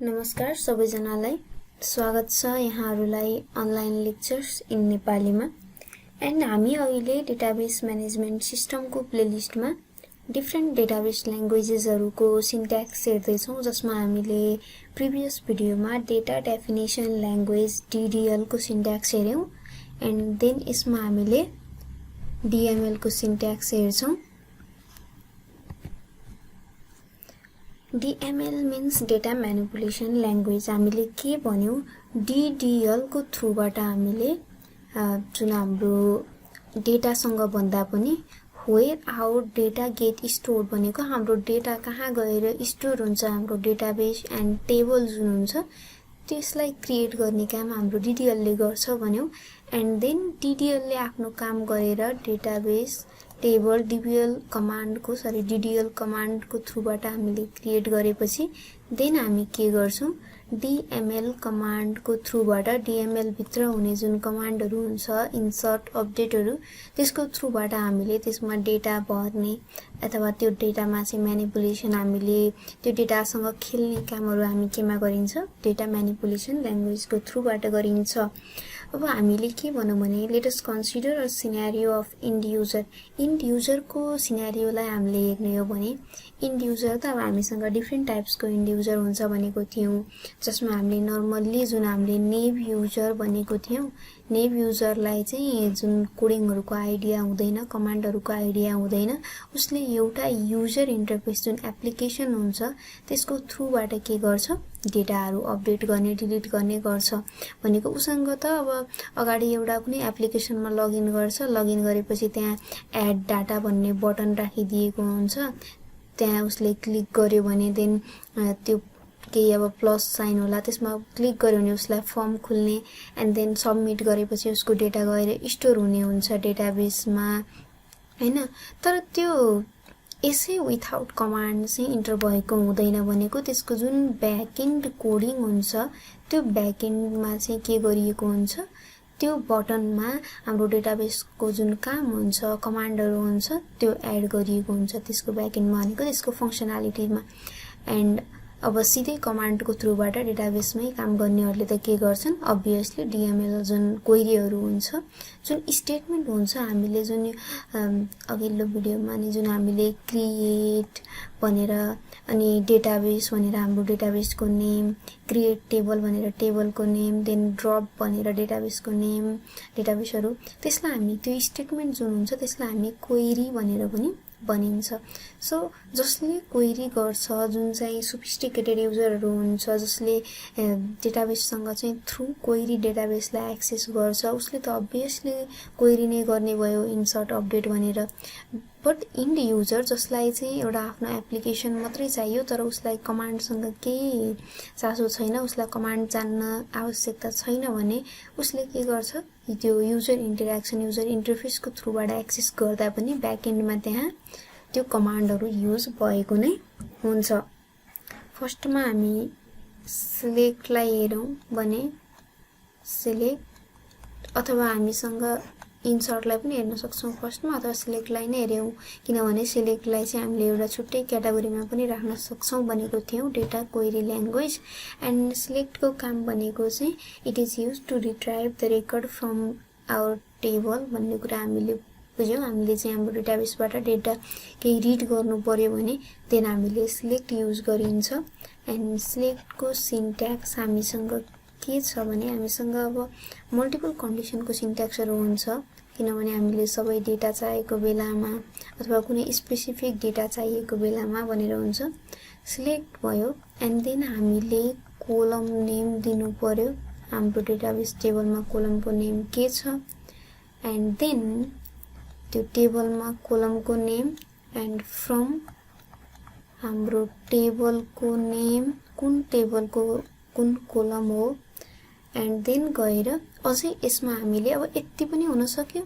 नमस्कार सबैजनालाई स्वागत छ यहाँहरुलाई अनलाइन लेक्चर्स इन नेपालीमा एन्ड हामी अहिले डेटाबेस म्यानेजमेन्ट सिस्टमको प्लेलिस्टमा डिफरेन्ट डेटाबेस ल्याङ्ग्वेजेसहरुको सिन्ट्याक्स हेर्दै छौं जसमा हामीले प्रिभियस भिडियोमा डेटा डेफिनेसन ल्याङ्ग्वेज DDL को सिन्ट्याक्स हेर्यौं एन्ड देन यसमा हामीले DML को सिन्ट्याक्स हेर्छौं। DML means data manipulation language हामीले के भन्यौ DDL को थ्रुबाट हामीले जुन हाम्रो डेटा सँग भन्दा पनि where our data get stored भनेको हाम्रो डेटा कहाँ गएर स्टोर हुन्छ हाम्रो डेटाबेस एन्ड टेबल जुन हुन्छ त्यसलाई क्रिएट गर्ने काम हाम्रो DDL ले गर्छ भन्यौ एन्ड देन DDL ले आफ्नो काम गरेर डेटाबेस टेबल DDL कमान्ड को थ्रुबाट हामीले क्रिएट गरेपछि देन हामी के गर्छौं DML कमान्ड को थ्रुबाट DML भित्र हुने जुन कमान्डहरु हुन्छ इन्सर्ट अपडेटहरु त्यसको थ्रुबाट हामीले त्यसमा डेटा भर्ने अथवा त्यो डेटामा चाहिँ म्यानिपुलेसन हामीले त्यो डेटासँग खेल्ने कामहरु हामी केमा गरिन्छ डेटा म्यानिपुलेसन ल्याङ्ग्वेजको थ्रुबाट गरिन्छ। अब हामीले के भनौं भने let us consider a scenario of end user को सिनेरियोलाई हामीले हेर्ने हो भने इन्ड युजर त अब हामीसँग डिफरेन्ट टाइप्सको इन्ड युजर हुन्छ भनेको थियौं जसमा हामीले नर्मल्ली जुन हामीले नेभ युजर भनेको थियौं नेभ युजरलाई चाहिँ जुन कोडिङहरुको आइडिया हुँदैन कमान्डहरुको आइडिया हुँदैन उसले एउटा युजर इन्टरफेस जुन एप्लिकेसन हुन्छ त्यसको थ्रुबाट के गर्छ डेटाहरु अपडेट गर्ने डिलिट गर्ने गर्छ भनेको उसँग त अब अगाडि एउटा कुनै एप्लिकेसनमा लगइन गर्छ लगइन गरेपछि त्यहाँ एड डाटा भन्ने बटन राखिदिएको हुन्छ त्यहाँ उसले क्लिक गर्यो भने देन त्यो केही अब प्लस साइन होला त्यसमा क्लिक गर्यो भने उसलाई फर्म खुल्ने एन्ड देन सबमिट गरेपछि उसको डेटा गएर स्टोर हुने हुन्छ डेटाबेसमा हैन। तर त्यो यसै विथआउट कमान्ड चाहिँ इन्टर भएको हुँदैन भनेको त्यसको जुन ब्याकएन्ड कोडिङ हुन्छ त्यो ब्याकएन्डमा चाहिँ के गरिएको हुन्छ त्यो बटनमा हाम्रो डेटाबेसको जुन काम हुन्छ कमान्डहरु हुन्छ त्यो एड गरिएको हुन्छ त्यसको ब्याकएन्डमा भनेको त्यसको फंक्सनालिटीमा एन्ड अब सिधै कमान्डको थ्रुबाट डेटाबेसमै काम गर्नेहरुले त के गर्छन् अब्भियसली DML जुन क्वेरीहरु हुन्छ जुन स्टेटमेन्ट हुन्छ हामीले जुन अघिल्लो भिडियोमा नि जुन हामीले क्रिएट भनेर अनि डेटाबेस भनेर हाम्रो डेटाबेसको नेम क्रिएट टेबल भनेर टेबलको नेम देन ड्रप भनेर डेटाबेसको नेम डेटाबेसहरु त्यसलाई हामी त्यो स्टेटमेन्ट जुन हुन्छ त्यसलाई हामी क्वेरी भनेर पनि भनिन्छ। सो जसले क्वेरी गर्छ जुन चाहिँ सोफिस्टिकेटेड युजरहरु हुन्छ जसले डेटाबेससँग चाहिँ थ्रु क्वेरी डेटाबेसलाई एक्सेस गर्छ उसले त अब्भियसली क्वेरी नै गर्ने भयो इन्सर्ट अपडेट भनेर बट इन्ड युजर जसलाई चाहिँ एउटा आफ्नो एप्लिकेसन मात्रै चाहियो तर उसलाई कमान्डसँग केही चासो छैन उसलाई कमान्ड जान्न आवश्यकता छैन भने उसले के गर्छ त्यो युजर इन्टरेक्सन युजर इन्टरफेसको थ्रुबाट एक्सेस गर्दा पनि ब्याकएन्डमा त्यहाँ त्यो कमान्डहरु युज भएको नै हुन्छ। फर्स्टमा हामी सिलेक्टलाई हेरौं भने सिलेक्ट अथवा हामीसँग इन्सर्टलाई पनि हेर्न सक्छौं फर्स्टमा अथवा सिलेक्टलाई नै हेर्यौं किनभने सिलेक्टलाई चाहिँ हामीले एउटा छुट्टै क्याटेगोरीमा पनि राख्न सक्छौं भनेको थियौं डेटा क्वेरी ल्याङ्ग्वेज एन्ड सिलेक्टको काम भनेको चाहिँ it is used to retrieve the record from our table भन्ने कुरा हामीले बुझ्यौं। हामीले चाहिँ हाम्रो डेटाबेसबाट डेटा केही रिड गर्नु पर्यो भने देन हामीले सिलेक्ट युज गरिन्छ एन्ड सिलेक्टको सिन्ट्याक्स हामीसँग के छ भने हामीसँग अब मल्टिपल कन्डिसनको सिन्ट्याक्सहरु हुन्छ किनभने हामीले सबै डेटा चाहिएको बेलामा अथवा कुनै स्पेसिफिक डेटा चाहिएको बेलामा भनेर हुन्छ सिलेक्ट भयो एन्ड देन हामीले कोलम नेम दिनु पर्यो हाम्रो डेटाबेस टेबलमा कोलमको नेम के छ एन्ड देन त्यो टेबलमा कोलमको नेम एन्ड फ्रम हाम्रो टेबलको नेम कुन टेबलको कुन कोलम हो एन्ड देन गएर अझै यसमा हामीले अब यति पनि हुन सक्यो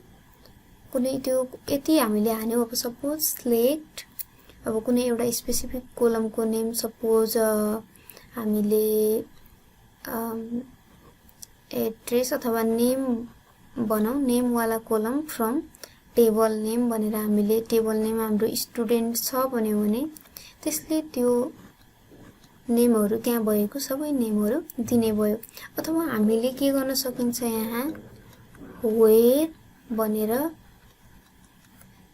कुनै त्यो यति हामीले हान्यौ अब सपोज सिलेक्ट अब कुनै एउटा स्पेसिफिक कोलमको नेम सपोज हामीले एड्रेस अथवा नेम बनाऊ नेम वाला कोलम फ्रम टेबल नेम भनेर हामीले टेबल नेम हाम्रो स्टुडेन्ट छ भन्यो भने त्यसले त्यो नेमहरु त्यहाँ भएको सबै नेमहरु दिने भयो। अथवा हामीले के गर्न सकिन्छ यहाँ वेयर भनेर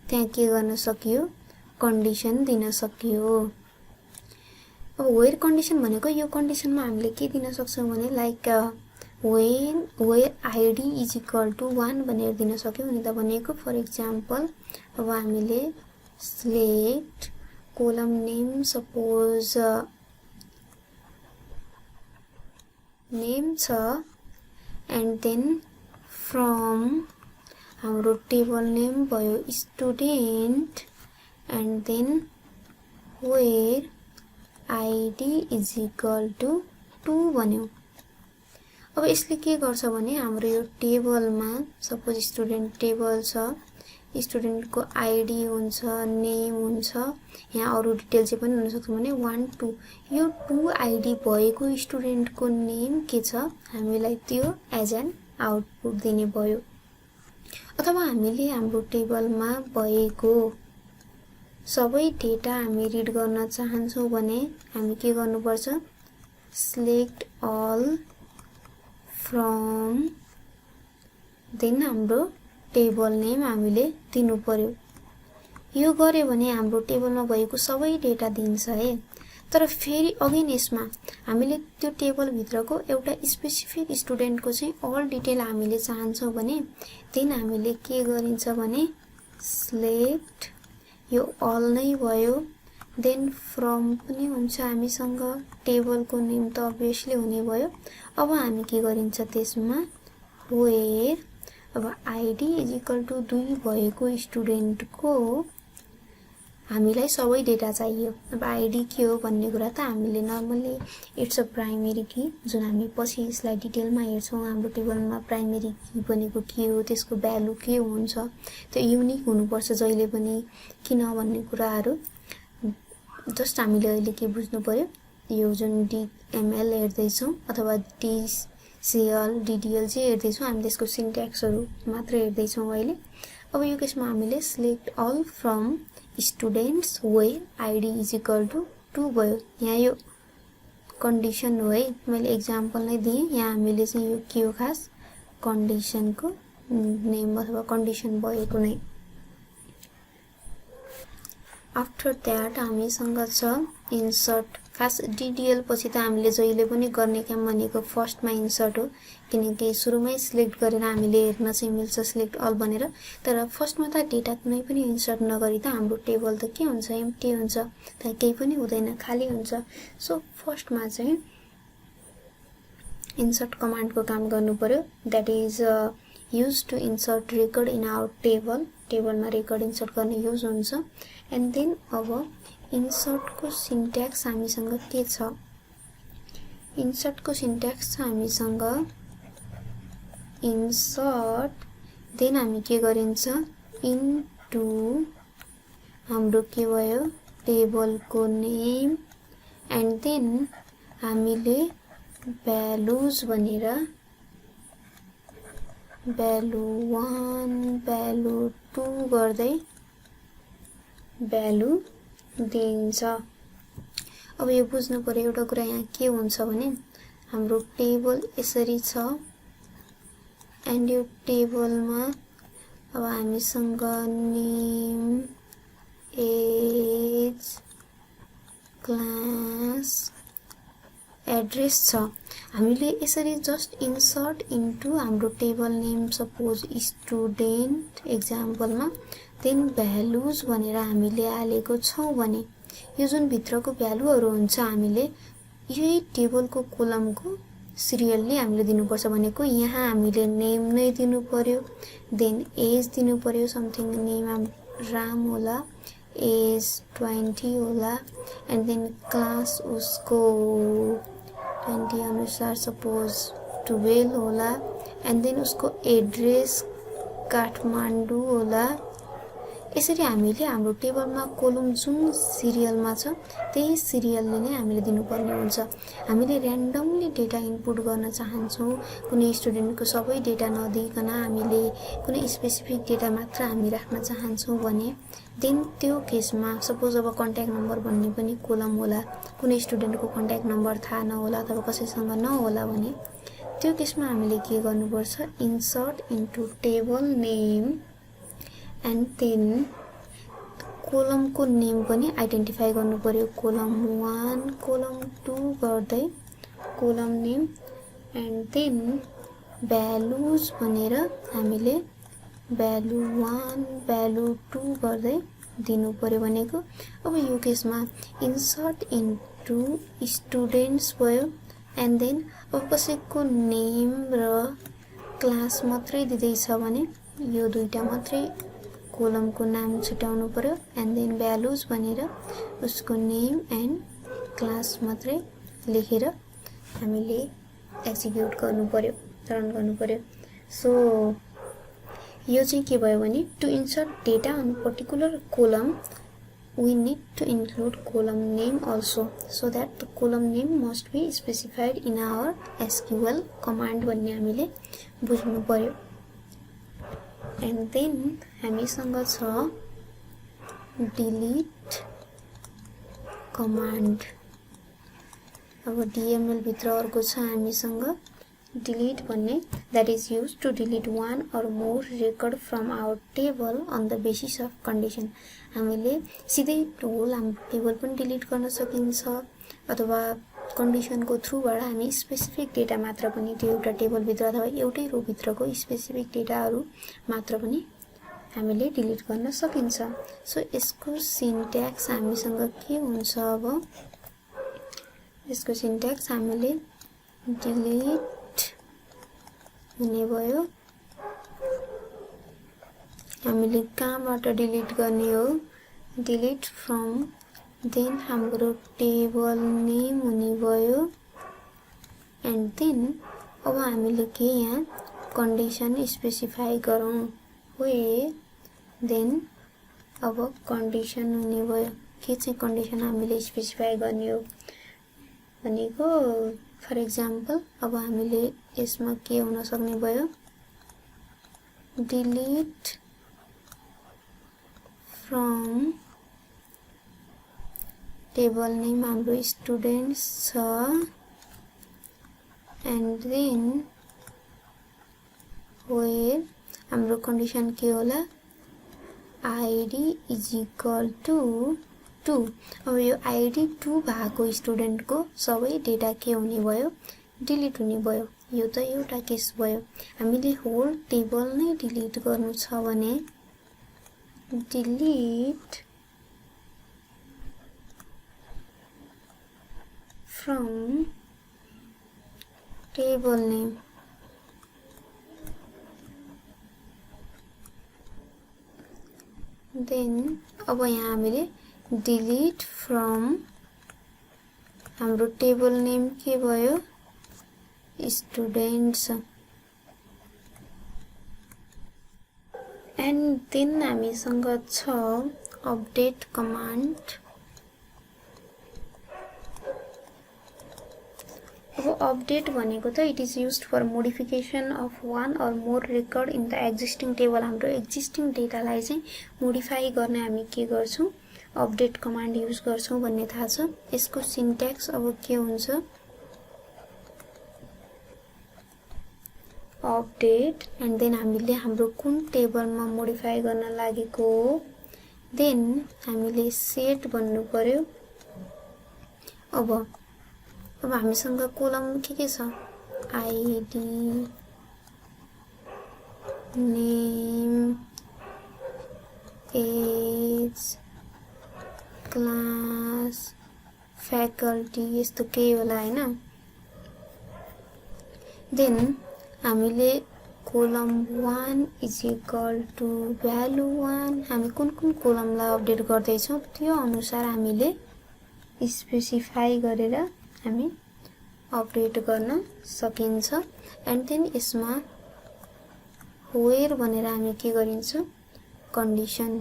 त्यहाँ के गर्न सकियो कन्डिसन दिन सकियो। अब वेयर कन्डिसन भनेको यो कन्डिसनमा हामीले के दिन सक्छौं भने like where ID is equal to 1 भनेर दिन सक्यौं नि त भनेको। फर एक्जाम्पल अब हामीले select column name suppose name छ एन्ड देन फ्रम हाम्रो टेबल नेम भयो student and then where ID is equal to 2 भन्यौं। अब यसले के गर्छ भने हाम्रो यो टेबलमा सपोज स्टुडेन्ट टेबल छ, स्टुडेन्टको आईडी हुन्छ, नेम हुन्छ, यहाँ अरु डिटेल चाहिँ पनि हुन सक्छ भने 1 2 यो 2 आईडी भएको स्टुडेन्टको नेम के छ हामीलाई त्यो एज एन आउटपुट दिने भयो। अथवा हामीले हाम्रो टेबलमा भएको सबै डेटा हामी रिड गर्न चाहन्छौं भने हामी के गर्नुपर्छ सिलेक्ट अल फ्रम देन हाम्रो टेबल नेम हामीले दिनु पर्यो। यो गरे भने हाम्रो टेबलमा भएको सबै डेटा दिन्छ है। तर फेरि अगेन यसमा हामीले त्यो टेबल भित्रको एउटा स्पेसिफिक स्टुडेन्टको चाहिँ अल डिटेल हामीले चाहन्छौं भने देन हामीले के गरिन्छ भने सिलेक्ट यो अल नै भयो देन फ्रम पनि हुन्छ हामीसँग टेबलको नेम त अभियसली हुने भयो। अब हामी के गरिन्छ त्यसमा वेयर अब आईडी इज इक्वल टु 2 भएको स्टुडेन्टको हामीलाई सबै डेटा चाहियो। अब आईडी के हो भन्ने कुरा त हामीले नर्मली इट्स अ प्राइमेरी की जुन हामी पछि यसलाई डिटेलमा हेर्छौं। हाम्रो टेबलमा प्राइमेरी की भनेको के हो त्यसको भ्यालु के हुन्छ त्यो युनिक हुनुपर्छ जहिले पनि किन भन्ने कुराहरु जस्ट हामीले अहिले के बुझ्नु पर्यो यो जुन डीएमएल हेर्दै छौं अथवा डीसीएल डीडीएल चाहिँ हेर्दै छौं हामी त्यसको सिन्ट्याक्सहरु मात्र हेर्दै छौं अहिले। अब यो केसमा हामीले select all from students where ID is equal to 2 भयो। यहाँ यो कन्डिसन हो है मैले एक्जाम्पल नै दिए। यहाँ हामीले चाहिँ यो के हो खास कन्डिसनको नेम अथवा कन्डिसन भएको नै। आफ्टर दैट हामीसँग छ इन्सर्ट खास डीडीएल पछि त हामीले जहिले पनि गर्ने काम भनेको फर्स्टमा इन्सर्ट हो किनकि सुरुमै सिलेक्ट गरेर हामीले हेर्न चाहिँ मिल्छ सिलेक्ट अल भनेर। तर फर्स्टमा त डेटा कुनै पनि इन्सर्ट नगरी त हाम्रो टेबल त के हुन्छ एम्प्टी हुन्छ त्यहाँ केही पनि हुँदैन खाली हुन्छ। सो फर्स्टमा चाहिँ इन्सर्ट कमान्डको काम गर्नु पर्यो that is used to insert record in our table मा record insert गर्ने युज हुन्छ। एन्ड देन अब insert को सिन्ट्याक्स हामीसँग के छ insert को सिन्ट्याक्स छ हामीसँग insert देन हामी के गरिन्छ इन्टु हाम्रो के भयो टेबल को नेम एन्ड देन हामीले भ्यालुज भनेर भ्यालु 1 भ्यालु 2 गर्दै भ्यालु दिन्छ। अब यो बुझ्नु पर्यो एउटा कुरा यहाँ के हुन्छ भने हाम्रो टेबल यसरी छ एन्ड यो टेबलमा अब हामीसँग नेम एज क्लास एड्रेस छ। हामीले यसरी जस्ट इन्सर्ट इन्टु हाम्रो टेबल नेम सपोज स्टुडेन्ट एक्जाम्पलमा देन भ्यालुज भनेर हामीले हालेको छौं भने यो जुन भित्रको भ्यालुहरु हुन्छ हामीले यही टेबलको कोलमको सिरियली हामीले दिनुपर्छ भनेको यहाँ हामीले नेम नै दिनु पर्यो देन एज दिनु पर्यो समथिङ नेम राम होला एज 20 होला एन्ड देन क्लास उसको 20 अनुसार सपोज 12 होला एन्ड देन उसको एड्रेस काठमाडौँ होला यसरी हामीले हाम्रो टेबलमा कोलम जुन सिरियलमा छ त्यही सिरियलले नै हामीले दिनुपर्ने हुन्छ। हामीले र्यान्डमली डेटा इनपुट गर्न चाहन्छौँ, कुनै स्टुडेन्टको सबै डेटा नदिइकन हामीले कुनै स्पेसिफिक डेटा मात्र हामी राख्न चाहन्छौँ भने देन त्यो केसमा सपोज अब कन्ट्याक्ट नम्बर भन्ने पनि कोलम होला, कुनै स्टुडेन्टको कन्ट्याक्ट नम्बर थाहा नहोला अथवा कसैसँग नहोला भने त्यो केसमा हामीले के गर्नुपर्छ, insert into table name and then कोलमको नेम पनि आइडेन्टिफाई गर्नु पर्यो। कोलम 1 कोलम 2 गर्दै column name and then values भनेर हामीले भ्यालु 1 भ्यालु 2 गर्दै दिनु पर्यो भनेको। अब यो केसमा इन्सर्ट इन्टु स्टुडेन्ट्स भयो एन्ड देन अब कसैको नेम र क्लास मात्रै दिँदैछ भने यो दुईटा मात्रै कोलमको नाम छुट्याउनु पर्यो एन्ड देन भ्यालुज भनेर उसको नेम एन्ड क्लास मात्रै लेखेर हामीले एक्जिक्युट गर्नु पर्यो, रन गर्नु पर्यो। सो यो चाहिँ के भयो भने to insert data on particular column we need to include column name also, so that the column name must be specified in our SQL command भन्ने हामीले बुझ्नु पर्यो। and then हामीसँग छ delete command। अब DML भित्र अर्को छ हामीसँग delete भन्ने, that is used to delete one or more record from our table on the basis of condition। हामीले सिधै होल हाम्रो टेबल पनि डिलिट गर्न सकिन्छ अथवा कन्डिसनको थ्रुबाट हामी स्पेसिफिक डेटा मात्र पनि त्यो एउटा टेबल भित्र अथवा एउटै रो भित्रको स्पेसिफिक डेटाहरू मात्र पनि हामीले डिलिट गर्न सकिन्छ। सो यसको सिन्ट्याक्स हामीसँग के हुन्छ, अब यसको सिन्ट्याक्स हामीले डिलिट हुने भयो, हामीले कहाँबाट डिलिट गर्ने हो, डिलिट फ्रम, देन हाम्रो टेबल नेम हुने भयो एन्ड देन अब हामीले के यहाँ कन्डिसन स्पेसिफाई गरौँ वे, देन अब कन्डिसन हुने भयो। के चाहिँ कन्डिसन हामीले स्पेसिफाई गर्ने हो भनेको, फर एक्जाम्पल अब हामीले यसमा के हुन सक्ने भयो, डिलिट फ्रम टेबल नेम हाम्रो स्टुडेन्ट्स छ एन्ड देन वेयर हाम्रो कन्डिसन के होला, आइडी इज इक्वल टु 2। अब यो आइडी 2 भएको स्टुडेन्टको सबै डेटा के हुने भयो, डिलिट हुने भयो। यो त एउटा केस भयो। हामीले होल टेबल नै डिलिट गर्नु छ भने delete from table name, then अब यहाँ हामीले डिलिट फ्रम हाम्रो टेबल नेम के भयो, स्टुडेन्ट्स एन्ड देन हामीसँग छ अपडेट कमान्ड। अब अपडेट भनेको त it is used for modification of one or more record in the existing table. हाम्रो एक्जिस्टिङ डेटालाई चाहिँ मोडिफाई गर्ने हामी के गर्छौँ, अपडेट कमान्ड युज गर्छौँ भन्ने थाहा छ। यसको सिन्ट्याक्स अब के हुन्छ, अपडेट एन्ड देन हामीले हाम्रो कुन टेबलमा मोडिफाई गर्न लागेको हो, देन हामीले सेट भन्नु पर्यो। अब हामीसँग कोलम के छ, ID, name, age, class, faculty यस्तो केही होला हैन। देन हामीले column 1 is equal to value 1, हामी कुन कुन कोलमलाई अपडेट गर्दैछौँ त्यो अनुसार हामीले स्पेसिफाई गरेर हामी अपडेट गर्न सकिन्छ। एन्ड देन यसमा वेयर भनेर हामी के गरिन्छ, कन्डिसन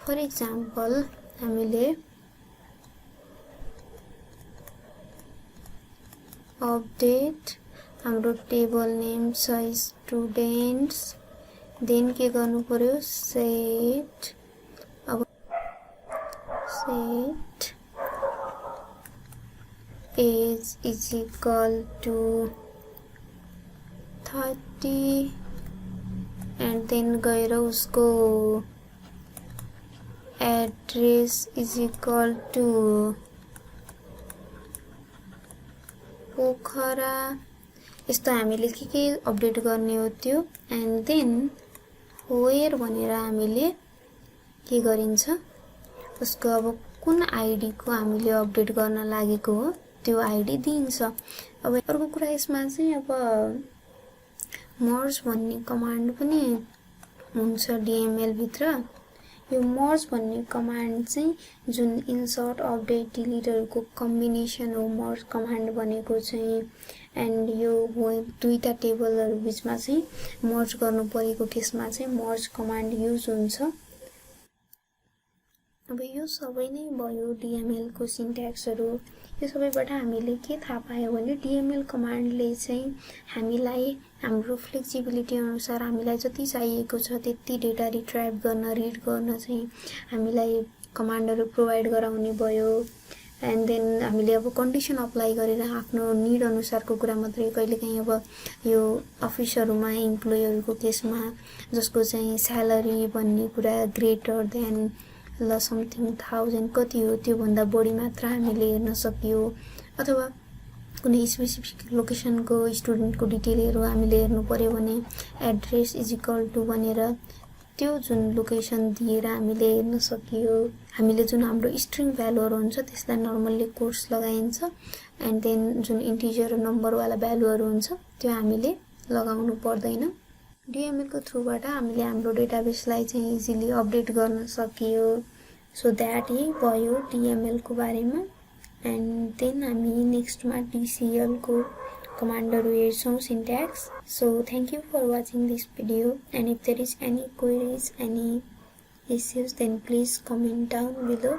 फर एक्जाम्पल हामीले अपडेट हाम्रो टेबल नेम छ स्टुडेन्ट्स, देन के गर्नु पर्यो set age is equal to 30 and then गएर उसको address is equal to Pokhara. यस्तो हामीले के अपडेट गर्ने हो त्यो। एन्ड देन वेयर भनेर हामीले के गरिन्छ उसको अब कुन आईडी को हामीले अपडेट गर्न लागेको हो त्यो आईडी दिन्छ। अब अर्को कुरा यसमा चाहिँ अब मर्ज भन्ने कमान्ड पनि हुन्छ डीएमएल भित्र। यो मर्ज भन्ने कमान्ड चाहिँ जुन इन्सर्ट अपडेट डिलिटहरुको कम्बिनेसन हो मर्ज कमान्ड भनेको चाहिँ। एन्ड यो दुईटा टेबलहरु बीचमा चाहिँ मर्ज गर्नु परेको केसमा चाहिँ मर्ज कमान्ड युज हुन्छ। अब यो सबै नै भयो डीएमएल को सिन्ट्याक्सहरु। यो सबैबाट हामीले के थाहा पायौं भने डीएमएल कमान्डले चाहिँ हामीलाई हाम्रो फ्लेक्सिबिलिटी अनुसार हामीलाई जति चाहिएको छ त्यति डेटा रिट्राइभ गर्न रिड गर्न चाहिँ हामीलाई कमान्डहरु प्रोवाइड गराउने भयो। एन्ड देन हामीले अब कन्डिसन अप्लाई गरेर आफ्नो नीड अनुसारको कुरा मात्रै कहिलेकाहीँ अब यो अफिसहरुमा इम्प्लोयीहरुको केसमा जसको चाहिँ स्यालेरी भन्ने कुरा ग्रेटर देन ल समथिङ 1000 कति हो त्यो भन्दा बढी मात्र हामीले हेर्न सकियो। अथवा कुनै स्पेसिफिक लोकेसनको स्टुडेन्टको डिटेलहरु हामीले हेर्नु पर्यो भने एड्रेस इज इक्वल टु भनेर त्यो जुन लोकेसन दिएर हामीले हेर्न सकियो। हामीले जुन हाम्रो स्ट्रिङ भ्यालुहरु हुन्छ त्यसलाई नर्मल्ली कोट्स लगाइन्छ। एन्ड देन जुन इन्टिजर नम्बर वाला भ्यालुहरु हुन्छ त्यो हामीले लगाउनु पर्दैन। डीएमएल को थ्रुबाट हामीले हाम्रो डेटाबेसलाई चाहिँ इजिली अपडेट गर्न सकियो। सो दैट यही भयो डीएमएल को बारेमा। एन्ड देन हामी नेक्स्टमा डीसीएल को कमान्डहरु हेर्छौं syntax. So thank you for watching this video and if there is any queries any issues then please comment down below.